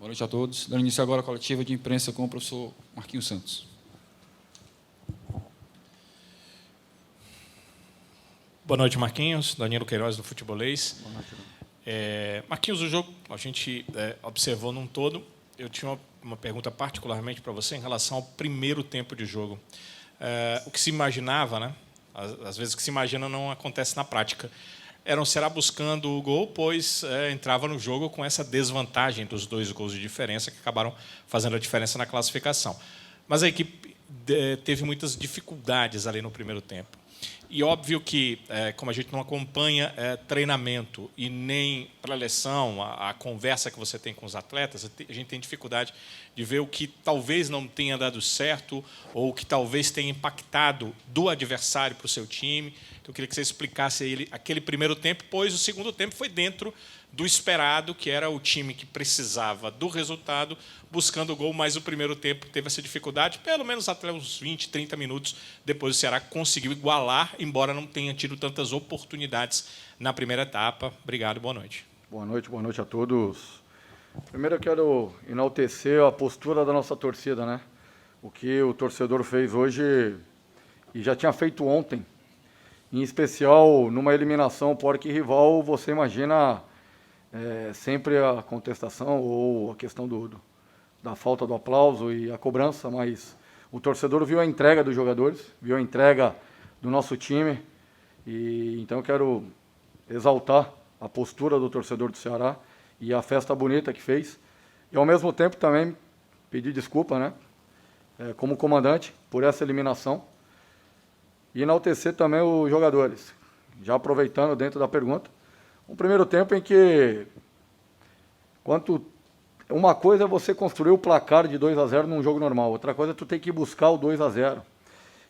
Boa noite a todos. Dando início agora à coletiva de imprensa com o professor Marquinhos Santos. Boa noite, Marquinhos. Danilo Queiroz, do Futebolês. Boa noite. Marquinhos, o jogo a gente observou num todo. Eu tinha uma pergunta particularmente para você em relação ao primeiro tempo de jogo. O que se imaginava, né? Às vezes o que se imagina não acontece na prática. Era o Ceará buscando o gol, pois entrava no jogo com essa desvantagem dos 2 gols de diferença que acabaram fazendo a diferença na classificação. Mas a equipe teve muitas dificuldades ali no primeiro tempo. E óbvio que, como a gente não acompanha treinamento e nem preleção, a conversa que você tem com os atletas, a gente tem dificuldade de ver o que talvez não tenha dado certo ou o que talvez tenha impactado do adversário para o seu time. Então, eu queria que você explicasse a ele aquele primeiro tempo, pois o segundo tempo foi dentro do esperado, que era o time que precisava do resultado, buscando o gol, mas o primeiro tempo teve essa dificuldade, pelo menos até uns 20, 30 minutos depois o Ceará conseguiu igualar, embora não tenha tido tantas oportunidades na primeira etapa. Obrigado, boa noite. Boa noite a todos. Primeiro eu quero enaltecer a postura da nossa torcida, né? O que o torcedor fez hoje e já tinha feito ontem. Em especial, numa eliminação por arquirrival, você imagina sempre a contestação ou a questão da falta do aplauso e a cobrança, mas o torcedor viu a entrega dos jogadores, viu a entrega do nosso time, e então eu quero exaltar a postura do torcedor do Ceará e a festa bonita que fez, e ao mesmo tempo também pedir desculpa, né, como comandante, por essa eliminação, e enaltecer também os jogadores, já aproveitando dentro da pergunta, um primeiro tempo em que uma coisa é você construir o placar de 2-0 num jogo normal, outra coisa é tu ter que buscar o 2-0.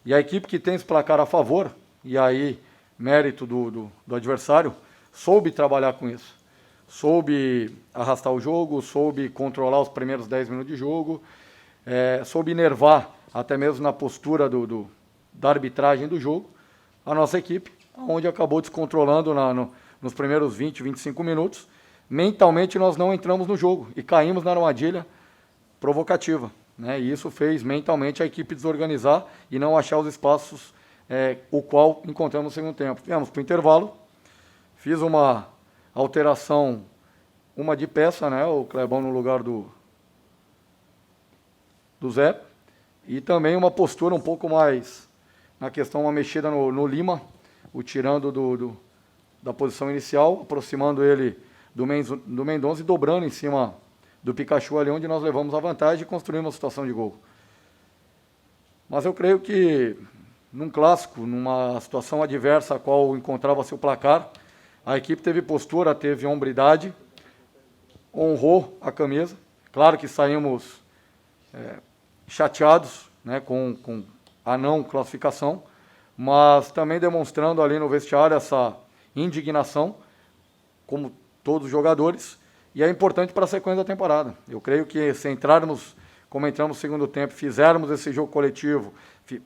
E a equipe que tem esse placar a favor, e aí mérito do adversário, soube trabalhar com isso. Soube arrastar o jogo, soube controlar os primeiros 10 minutos de jogo, soube enervar até mesmo na postura da arbitragem do jogo, a nossa equipe, onde acabou descontrolando nos primeiros 20, 25 minutos. Mentalmente nós não entramos no jogo e caímos na armadilha provocativa, né? E isso fez mentalmente a equipe desorganizar e não achar os espaços o qual encontramos no segundo tempo. Viemos para o intervalo, fiz uma alteração, uma de peça, né? O Clebão no lugar do Zé, e também uma postura um pouco mais na questão, uma mexida no Lima, o tirando da posição inicial, aproximando ele do Mendonça e dobrando em cima do Pikachu ali, onde nós levamos a vantagem e construímos uma situação de gol. Mas eu creio que, num clássico, numa situação adversa a qual encontrava-se o placar, a equipe teve postura, teve hombridade, honrou a camisa. Claro que saímos chateados, né, com a não classificação, mas também demonstrando ali no vestiário essa indignação, como todos os jogadores, e é importante para a sequência da temporada. Eu creio que se entrarmos, como entramos no segundo tempo, fizermos esse jogo coletivo,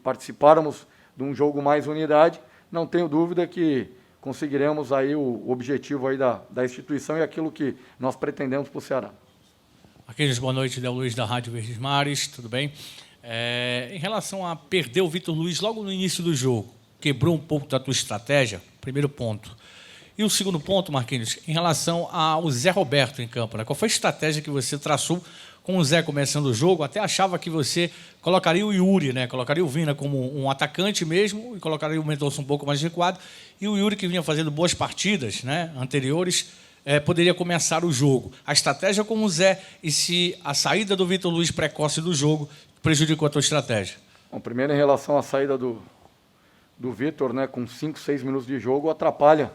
participarmos de um jogo mais unidade, não tenho dúvida que conseguiremos aí o objetivo aí da instituição e aquilo que nós pretendemos para o Ceará. Marquinhos, boa noite, Del Luiz da Rádio Verdes Mares, tudo bem? Em relação a perder o Vitor Luiz logo no início do jogo, quebrou um pouco da tua estratégia? Primeiro ponto. E o segundo ponto, Marquinhos, em relação ao Zé Roberto em campo, né? Qual foi a estratégia que você traçou com o Zé começando o jogo? Até achava que você colocaria o Yuri, né? Colocaria o Vina como um atacante mesmo e colocaria o Mendonça um pouco mais recuado. E o Yuri, que vinha fazendo boas partidas, né, anteriores, poderia começar o jogo. A estratégia com o Zé e se a saída do Vitor Luiz precoce do jogo prejudicou a tua estratégia? Bom, primeiro, em relação à saída do Vitor, né, com 5, 6 minutos de jogo, atrapalha.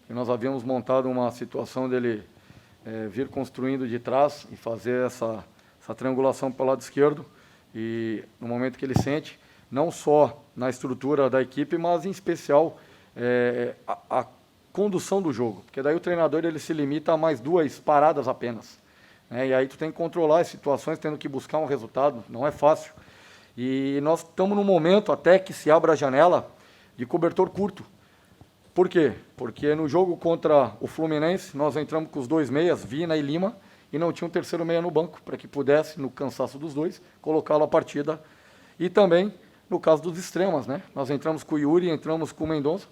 E nós havíamos montado uma situação dele vir construindo de trás e fazer essa triangulação pelo lado esquerdo. E no momento que ele sente, não só na estrutura da equipe, mas em especial a condução do jogo. Porque daí o treinador ele se limita a mais 2 paradas apenas. E aí tu tem que controlar as situações, tendo que buscar um resultado, não é fácil. E nós estamos num momento até que se abra a janela de cobertor curto. Por quê? Porque no jogo contra o Fluminense, nós entramos com os 2 meias, Vina e Lima, e não tinha um terceiro meia no banco, para que pudesse, no cansaço dos dois, colocá-lo à partida. E também no caso dos extremas, né? Nós entramos com o Yuri, entramos com o Mendonça.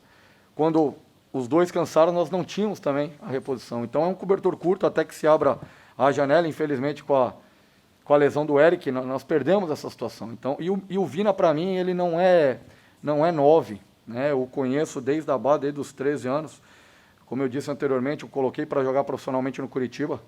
Quando os dois cansaram, nós não tínhamos também a reposição. Então é um cobertor curto até que se abra a janela. Infelizmente, com a lesão do Eric, nós perdemos essa situação. Então, e o Vina, para mim, ele não é 9, né? Eu conheço desde a base, desde os 13 anos. Como eu disse anteriormente, eu coloquei para jogar profissionalmente no Curitiba.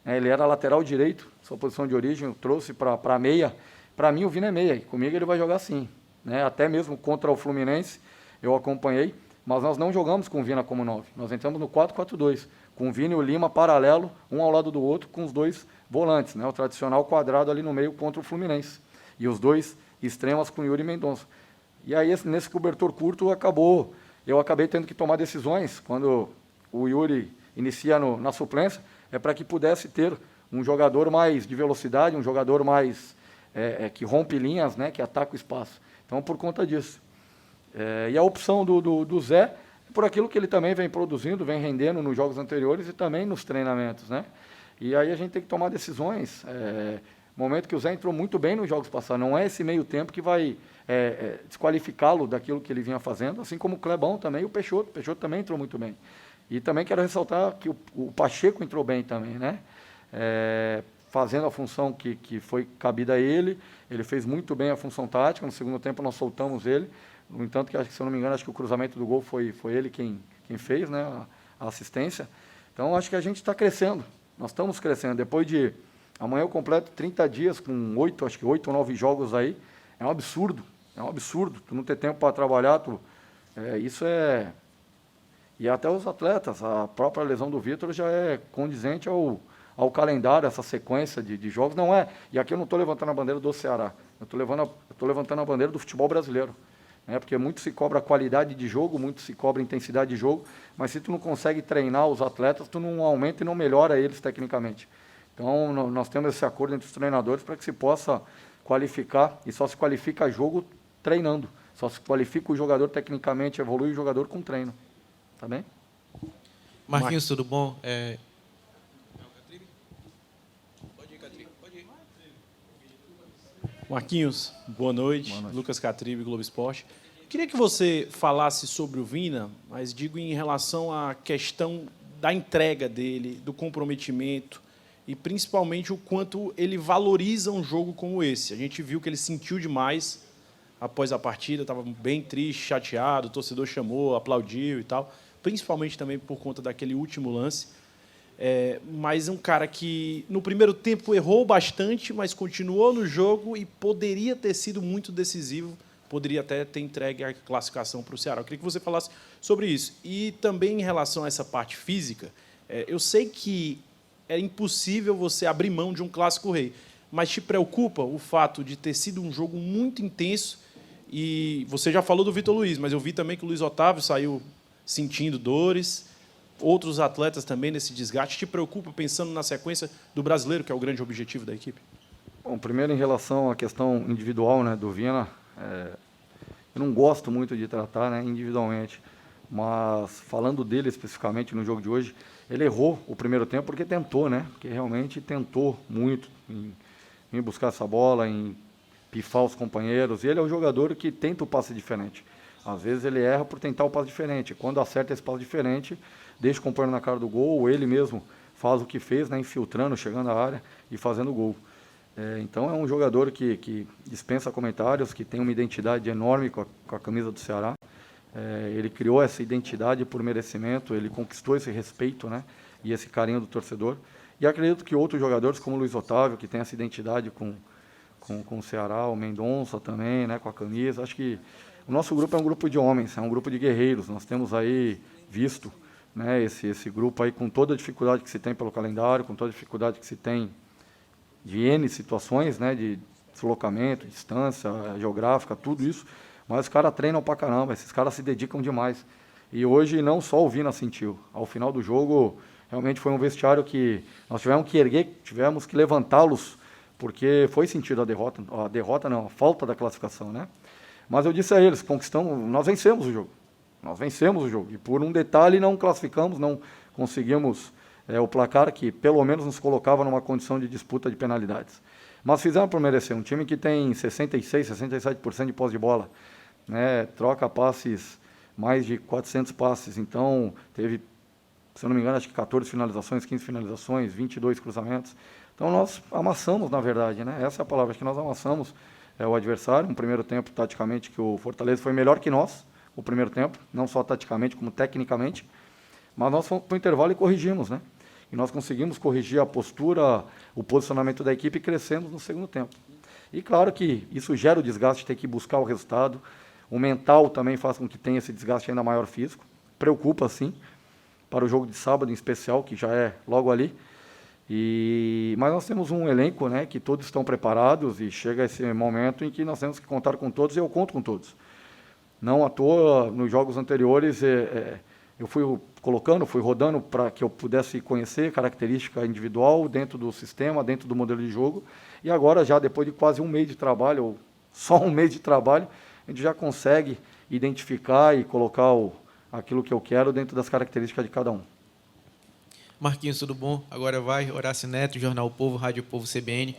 Ele era lateral direito, sua posição de origem, eu trouxe para meia. Para mim, o Vina é meia, e comigo ele vai jogar sim, né? Até mesmo contra o Fluminense, eu acompanhei, mas nós não jogamos com o Vina como 9. Nós entramos no 4-4-2, com o Vina e o Lima paralelo, um ao lado do outro, com os dois volantes, né? O tradicional quadrado ali no meio contra o Fluminense. E os dois extremas com o Yuri Mendonça. E aí, nesse cobertor curto, eu acabei tendo que tomar decisões, quando o Yuri inicia na suplência, é para que pudesse ter um jogador mais de velocidade, um jogador mais que rompe linhas, né, que ataca o espaço. Então, por conta disso. E a opção do Zé, é por aquilo que ele também vem produzindo, vem rendendo nos jogos anteriores e também nos treinamentos, né? E aí a gente tem que tomar decisões. Momento que o Zé entrou muito bem nos jogos passados, não é esse meio tempo que vai desqualificá-lo daquilo que ele vinha fazendo, assim como o Clebão também e o Peixoto. O Peixoto também entrou muito bem. E também quero ressaltar que o Pacheco entrou bem também, né? Fazendo a função que foi cabida a ele. Ele fez muito bem a função tática. No segundo tempo nós soltamos ele. No entanto, que se eu não me engano, acho que o cruzamento do gol foi ele quem fez, né? A assistência. Então, acho que a gente está crescendo. Nós estamos crescendo. Depois de... Amanhã eu completo 30 dias com 8 ou 9 jogos aí. É um absurdo. É um absurdo. Tu não ter tempo para trabalhar. Isso é... E até os atletas, a própria lesão do Vitor já é condizente ao calendário, essa sequência de jogos. Não é, e aqui eu não estou levantando a bandeira do Ceará, eu estou levantando a bandeira do futebol brasileiro. Né? Porque muito se cobra qualidade de jogo, muito se cobra intensidade de jogo, mas se tu não consegue treinar os atletas, tu não aumenta e não melhora eles tecnicamente. Então, nós temos esse acordo entre os treinadores para que se possa qualificar, e só se qualifica jogo treinando. Só se qualifica o jogador tecnicamente, evolui o jogador com treino. Tá bem? Marquinhos, tudo bom? Marquinhos, boa noite. Lucas Catribe, Globo Esporte. Queria que você falasse sobre o Vina, mas digo em relação à questão da entrega dele, do comprometimento e principalmente o quanto ele valoriza um jogo como esse. A gente viu que ele sentiu demais após a partida, estava bem triste, chateado, o torcedor chamou, aplaudiu e tal, principalmente também por conta daquele último lance. Mas um cara que, no primeiro tempo, errou bastante, mas continuou no jogo e poderia ter sido muito decisivo, poderia até ter entregue a classificação para o Ceará. Eu queria que você falasse sobre isso. E também em relação a essa parte física, eu sei que é impossível você abrir mão de um clássico rei, mas te preocupa o fato de ter sido um jogo muito intenso, e você já falou do Vitor Luiz, mas eu vi também que o Luiz Otávio saiu sentindo dores, outros atletas também nesse desgaste. Te preocupa pensando na sequência do brasileiro, que é o grande objetivo da equipe? Bom, primeiro em relação à questão individual, né, do Vina, eu não gosto muito de tratar, né, individualmente, mas falando dele especificamente no jogo de hoje, ele errou o primeiro tempo porque tentou, né, porque realmente tentou muito em buscar essa bola, em pifar os companheiros, e ele é um jogador que tenta o passe diferente. Às vezes ele erra por tentar o passe diferente. Quando acerta esse passe diferente, deixa o companheiro na cara do gol, ou ele mesmo faz o que fez, né, infiltrando, chegando à área e fazendo gol. Então é um jogador que dispensa comentários, que tem uma identidade enorme com a camisa do Ceará. Ele criou essa identidade por merecimento, ele conquistou esse respeito, né, e esse carinho do torcedor. E acredito que outros jogadores, como o Luiz Otávio, que tem essa identidade com o Ceará, o Mendonça também, né, com a camisa, acho que o nosso grupo é um grupo de homens, é um grupo de guerreiros. Nós temos aí visto, né, esse grupo aí com toda a dificuldade que se tem pelo calendário, com toda a dificuldade que se tem de N situações, né, de deslocamento, distância geográfica, tudo isso. Mas os caras treinam pra caramba, esses caras se dedicam demais. E hoje não só o Vina sentiu. Ao final do jogo, realmente foi um vestiário que nós tivemos que erguer, tivemos que levantá-los, porque foi sentido a falta da classificação, né? Mas eu disse a eles, nós vencemos o jogo. Nós vencemos o jogo. E por um detalhe não classificamos, não conseguimos o placar que pelo menos nos colocava numa condição de disputa de penalidades. Mas fizemos por merecer. Um time que tem 66%, 67% de posse de bola, né? Troca passes, mais de 400 passes. Então, teve, se eu não me engano, acho que 14 finalizações, 15 finalizações, 22 cruzamentos. Então, nós amassamos, na verdade, né? Essa é a palavra, acho que nós amassamos o adversário. Um primeiro tempo, taticamente, que o Fortaleza foi melhor que nós, o primeiro tempo, não só taticamente, como tecnicamente. Mas nós fomos para o intervalo e corrigimos, né? E nós conseguimos corrigir a postura, o posicionamento da equipe e crescemos no segundo tempo. E claro que isso gera o desgaste de ter que buscar o resultado. O mental também faz com que tenha esse desgaste ainda maior físico. Preocupa, sim, para o jogo de sábado em especial, que já é logo ali. Mas nós temos um elenco, né, que todos estão preparados e chega esse momento em que nós temos que contar com todos e eu conto com todos. Não à toa, nos jogos anteriores, eu fui rodando para que eu pudesse conhecer característica individual dentro do sistema, dentro do modelo de jogo. E agora, já depois de quase um mês de trabalho, ou só um mês de trabalho, a gente já consegue identificar e colocar aquilo que eu quero dentro das características de cada um. Marquinhos, tudo bom? Agora vai, Horácio Neto, Jornal Povo, Rádio Povo CBN.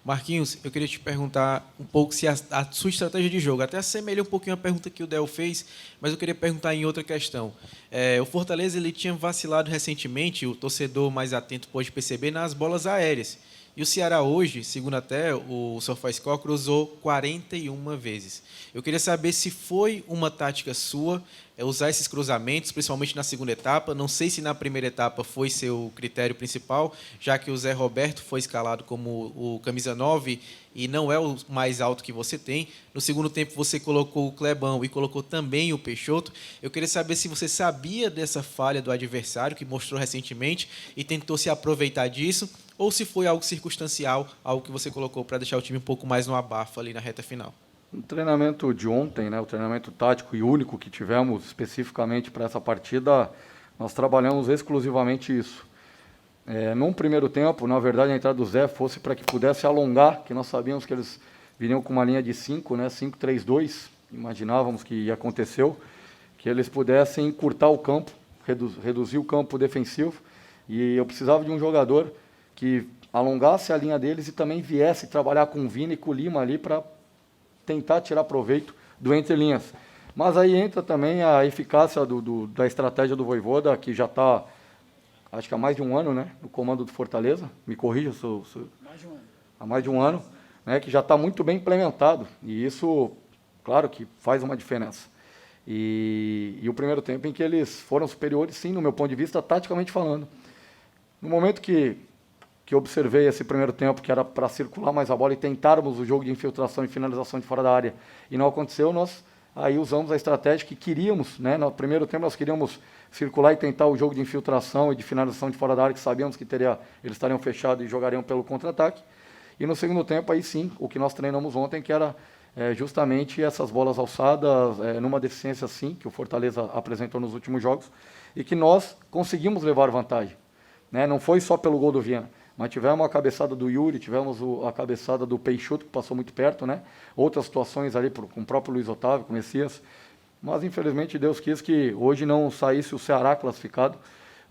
Marquinhos, eu queria te perguntar um pouco se a sua estratégia de jogo, até assemelha um pouquinho a pergunta que o Del fez, mas eu queria perguntar em outra questão. O Fortaleza ele tinha vacilado recentemente, o torcedor mais atento pode perceber, nas bolas aéreas. E o Ceará hoje, segundo até o SofaScore, cruzou 41 vezes. Eu queria saber se foi uma tática sua usar esses cruzamentos, principalmente na segunda etapa. Não sei se na primeira etapa foi seu critério principal, já que o Zé Roberto foi escalado como o camisa 9 e não é o mais alto que você tem. No segundo tempo você colocou o Clebão e colocou também o Peixoto. Eu queria saber se você sabia dessa falha do adversário, que mostrou recentemente, e tentou se aproveitar disso, ou se foi algo circunstancial, algo que você colocou para deixar o time um pouco mais no abafo ali na reta final. No treinamento de ontem, né, o treinamento tático e único que tivemos especificamente para essa partida, nós trabalhamos exclusivamente isso. Num primeiro tempo, na verdade, a entrada do Zé fosse para que pudesse alongar, que nós sabíamos que eles viriam com uma linha de 5, né, 5-3-2, imaginávamos que aconteceu, que eles pudessem encurtar o campo, reduzir o campo defensivo, e eu precisava de um jogador que alongasse a linha deles e também viesse trabalhar com o Vina e com o Lima ali para tentar tirar proveito do entre linhas. Mas aí entra também a eficácia da estratégia do Vojvoda, que já está, acho que há mais de um ano, né, no comando do Fortaleza. Me corrija se Mais de um ano. há mais de um ano, né, que já está muito bem implementado. E isso, claro que faz uma diferença. E o primeiro tempo em que eles foram superiores, sim, no meu ponto de vista, taticamente falando. No momento que observei esse primeiro tempo, que era para circular mais a bola e tentarmos o jogo de infiltração e finalização de fora da área, e não aconteceu, nós aí usamos a estratégia que queríamos, né? No primeiro tempo nós queríamos circular e tentar o jogo de infiltração e de finalização de fora da área, que sabíamos que eles estariam fechados e jogariam pelo contra-ataque. E no segundo tempo, aí sim, o que nós treinamos ontem, que era justamente essas bolas alçadas, numa deficiência sim, que o Fortaleza apresentou nos últimos jogos, e que nós conseguimos levar vantagem. Né? Não foi só pelo gol do Viana, mas tivemos a cabeçada do Yuri, tivemos a cabeçada do Peixoto, que passou muito perto, né? Outras situações ali com o próprio Luiz Otávio, com o Messias. Mas, infelizmente, Deus quis que hoje não saísse o Ceará classificado.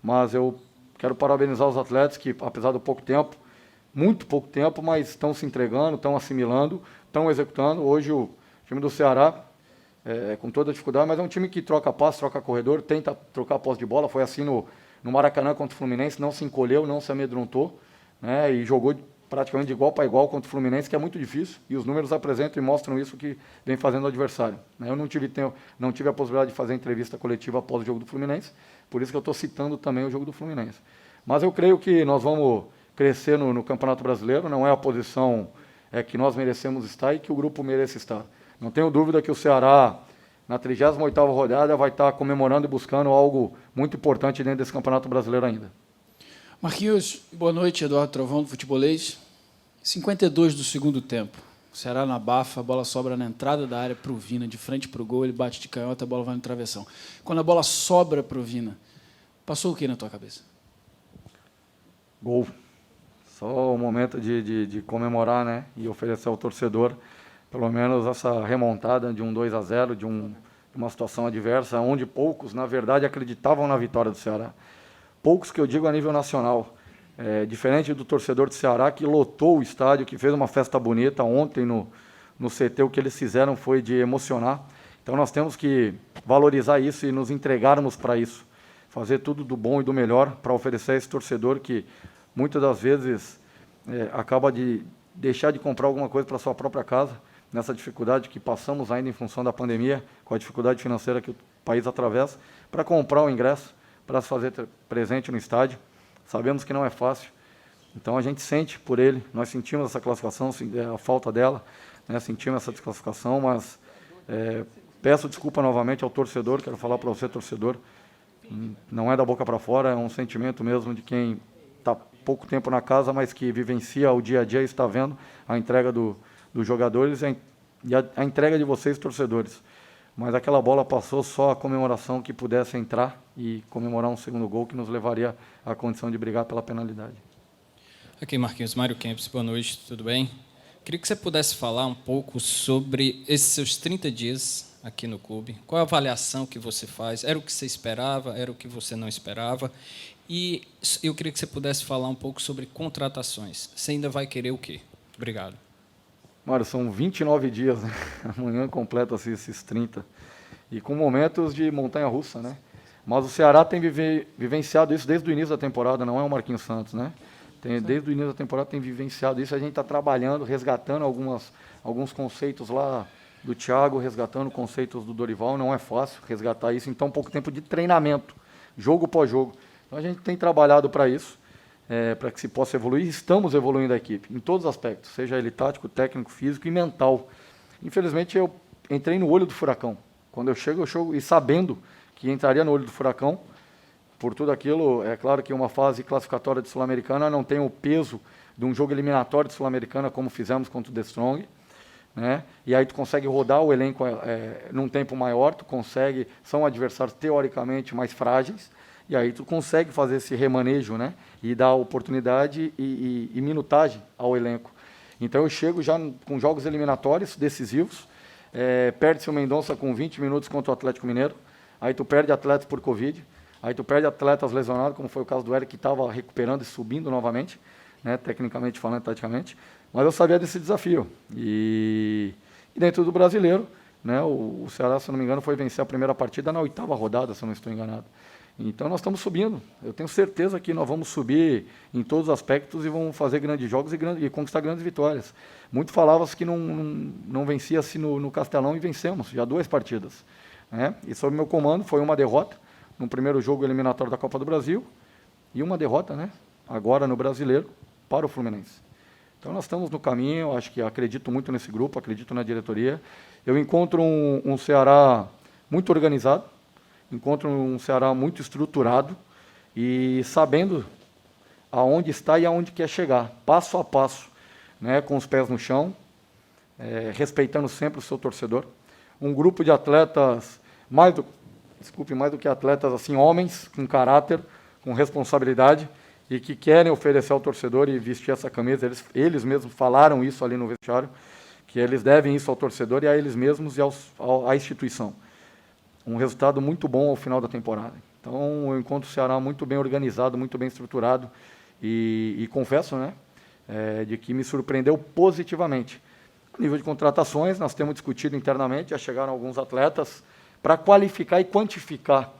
Mas eu quero parabenizar os atletas que, apesar do pouco tempo, muito pouco tempo, mas estão se entregando, estão assimilando, estão executando. Hoje o time do Ceará, com toda a dificuldade, mas é um time que troca passe, troca corredor, tenta trocar a posse de bola. Foi assim no Maracanã contra o Fluminense, não se encolheu, não se amedrontou, né, e jogou praticamente de igual para igual contra o Fluminense, que é muito difícil, e os números apresentam e mostram isso que vem fazendo o adversário. Né. Eu não tive a possibilidade de fazer entrevista coletiva após o jogo do Fluminense, por isso que eu estou citando também o jogo do Fluminense. Mas eu creio que nós vamos crescer no Campeonato Brasileiro, não é a posição que nós merecemos estar e que o grupo merece estar. Não tenho dúvida que o Ceará, na 38ª rodada, vai estar comemorando e buscando algo muito importante dentro desse Campeonato Brasileiro ainda. Marquinhos, boa noite, Eduardo Trovão, do Futebolês. 52 do segundo tempo. O Ceará na bafa, a bola sobra na entrada da área para o Vina, de frente para o gol, ele bate de canhota, a bola vai no travessão. Quando a bola sobra para o Vina, passou o que na tua cabeça? Gol. Só o momento de comemorar, né, e oferecer ao torcedor, pelo menos essa remontada de um 2-0, de uma situação adversa, onde poucos, na verdade, acreditavam na vitória do Ceará. poucos que eu digo a nível nacional. Diferente do torcedor do Ceará, que lotou o estádio, que fez uma festa bonita ontem no CT, o que eles fizeram foi de emocionar. Então nós temos que valorizar isso e nos entregarmos para isso. Fazer tudo do bom e do melhor para oferecer a esse torcedor que muitas das vezes acaba de deixar de comprar alguma coisa para sua própria casa, nessa dificuldade que passamos ainda em função da pandemia, com a dificuldade financeira que o país atravessa, para comprar o ingresso, para se fazer presente no estádio. Sabemos que não é fácil, então a gente sente por ele, nós sentimos essa classificação, a falta dela, né, sentimos essa desclassificação, mas peço desculpa novamente ao torcedor, quero falar para você, torcedor, não é da boca para fora, é um sentimento mesmo de quem está pouco tempo na casa, mas que vivencia o dia a dia e está vendo a entrega dos jogadores e a entrega de vocês, torcedores. Mas aquela bola passou só a comemoração que pudesse entrar e comemorar um segundo gol que nos levaria à condição de brigar pela penalidade. Aqui, Marquinhos, Mário Kempis, boa noite, tudo bem? Queria que você pudesse falar um pouco sobre esses seus 30 dias aqui no clube. Qual a avaliação que você faz? Era o que você esperava? Era o que você não esperava? E eu queria que você pudesse falar um pouco sobre contratações. Você ainda vai querer o quê? Obrigado. Mário, são 29 dias, né? Amanhã completa-se esses 30. E com momentos de montanha-russa, né? Mas o Ceará tem vivenciado isso desde o início da temporada, não é o Marquinhos Santos, né? Desde o início da temporada tem vivenciado isso, a gente está trabalhando, resgatando alguns conceitos lá do Thiago, resgatando conceitos do Dorival, não é fácil resgatar isso em tão pouco tempo de treinamento, jogo pós jogo. Então a gente tem trabalhado para isso, para que se possa evoluir, estamos evoluindo a equipe, em todos os aspectos, seja ele tático, técnico, físico e mental. Infelizmente eu entrei no olho do furacão. Quando eu chego e sabendo que entraria no olho do furacão, por tudo aquilo, é claro que uma fase classificatória de Sul-Americana não tem o peso de um jogo eliminatório de Sul-Americana, como fizemos contra o The Strong, né? E aí tu consegue rodar o elenco num tempo maior, são adversários teoricamente mais frágeis, e aí tu consegue fazer esse remanejo, né? E dar oportunidade e minutagem ao elenco. Então eu chego já com jogos eliminatórios decisivos, perde-se o Mendonça com 20 minutos contra o Atlético Mineiro, aí tu perde atletas por Covid, aí tu perde atletas lesionados, como foi o caso do Eric, que estava recuperando e subindo novamente, né, tecnicamente falando, taticamente. Mas eu sabia desse desafio. E dentro do brasileiro, né, o Ceará, se não me engano, foi vencer a primeira partida na 8ª rodada, se eu não estou enganado. Então nós estamos subindo. Eu tenho certeza que nós vamos subir em todos os aspectos e vamos fazer grandes jogos e conquistar grandes vitórias. Muito falava-se que não vencia-se no Castelão e vencemos, já 2 partidas. Né? E sob meu comando foi uma derrota no primeiro jogo eliminatório da Copa do Brasil e uma derrota, né, agora no Brasileiro, para o Fluminense. Então nós estamos no caminho, acho que acredito muito nesse grupo, acredito na diretoria. Eu encontro um Ceará muito organizado, encontro um Ceará muito estruturado e sabendo aonde está e aonde quer chegar, passo a passo, né, com os pés no chão, respeitando sempre o seu torcedor. Um grupo de atletas, mais do que atletas, assim, homens com caráter, com responsabilidade e que querem oferecer ao torcedor e vestir essa camisa. Eles mesmos falaram isso ali no vestiário, que eles devem isso ao torcedor e a eles mesmos e à instituição. Um resultado muito bom ao final da temporada. Então, eu encontro o Ceará muito bem organizado, muito bem estruturado e confesso, né, de que me surpreendeu positivamente. A nível de contratações, nós temos discutido internamente, já chegaram alguns atletas para qualificar e quantificar,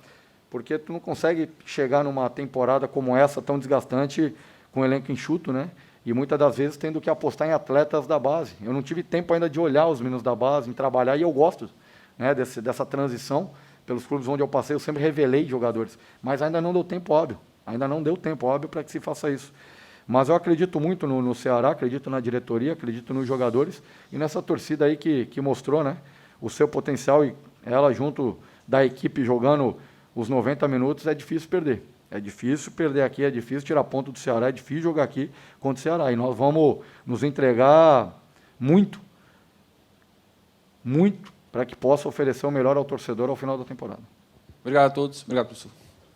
porque tu não consegue chegar numa temporada como essa, tão desgastante, com elenco enxuto, né? E muitas das vezes tendo que apostar em atletas da base. Eu não tive tempo ainda de olhar os meninos da base, em trabalhar, e eu gosto, né, dessa transição. Pelos clubes onde eu passei, eu sempre revelei jogadores, mas ainda não deu tempo hábil para que se faça isso. Mas eu acredito muito no Ceará, acredito na diretoria, acredito nos jogadores e nessa torcida aí que mostrou, né, o seu potencial e ela junto da equipe jogando os 90 minutos é difícil perder. É difícil perder aqui, é difícil tirar ponto do Ceará, é difícil jogar aqui contra o Ceará. E nós vamos nos entregar muito, muito, para que possa oferecer o melhor ao torcedor ao final da temporada. Obrigado a todos. Obrigado, professor.